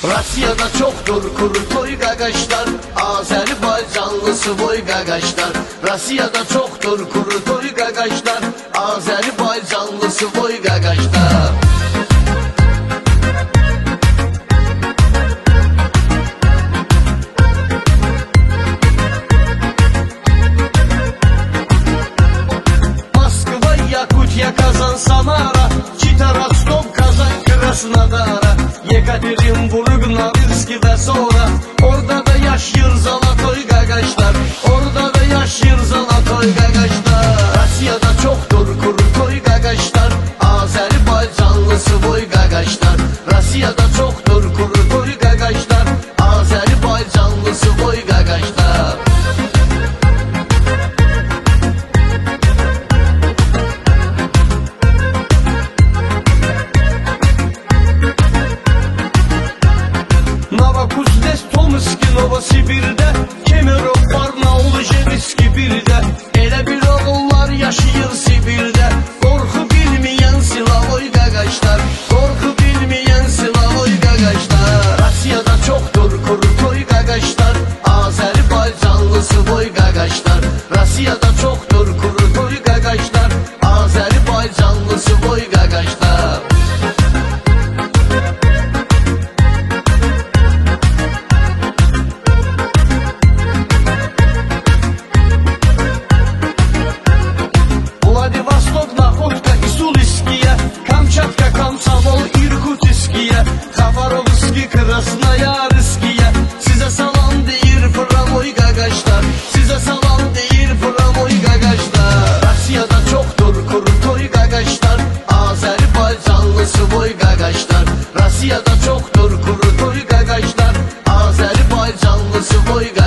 Rusya'da çoktur kuru toy gagaşlar, Azerbaycanlısı boy gagaşlar. Rusya'da çoktur kuru toy gagaşlar, Azerbaycanlısı boy gagaşlar. Moskva, Yakutya, Kazan, Samara, Çita, Rostov, Kazan, Krasnodara, Yekaterinburg, Norilsk ve sonra orada da yaşıyor Zalatoy gagaşlar, orada da yaşıyor Zalatoy gagaşlar. Rusya'da çoktur kuru toy gagaşlar, Azerbaycanlısı boy gagaşlar. Rusya'da çoktur kuru toy gagaşlar, Azerbaycanlısı boy gagaşlar. Novokuznes, Tomski, Novosibir'de, Kemerov, Barnaul, Jeviski birde. Elə bir oğullar yaşayır Sibir'de, korku bilmeyen Silavoy gagaşlar, korku bilmeyen Silavoy gagaşlar. Rusya'da çoktur kuru toy gagaşlar, Azerbaycanlısı boy gagaşlar. Rusya'da çoktur kuru toy gagaşlar, Azerbaycanlısı boy gagaşlar. Vladivostok, Naходка, Исулисские, Камчатка, Комсомол, Иркутские, Хабаровский, Красноярские. Size salam deyir Framoy gagaşlar, size salam deyir Framoy gagaşlar. Rusya'da çoktur kuru toy gagaşlar, Azerbaycanlısı boy gagaşlar. Rusya'da çoktur kuru toy gagaşlar, Azerbaycanlısı boy gagaşlar.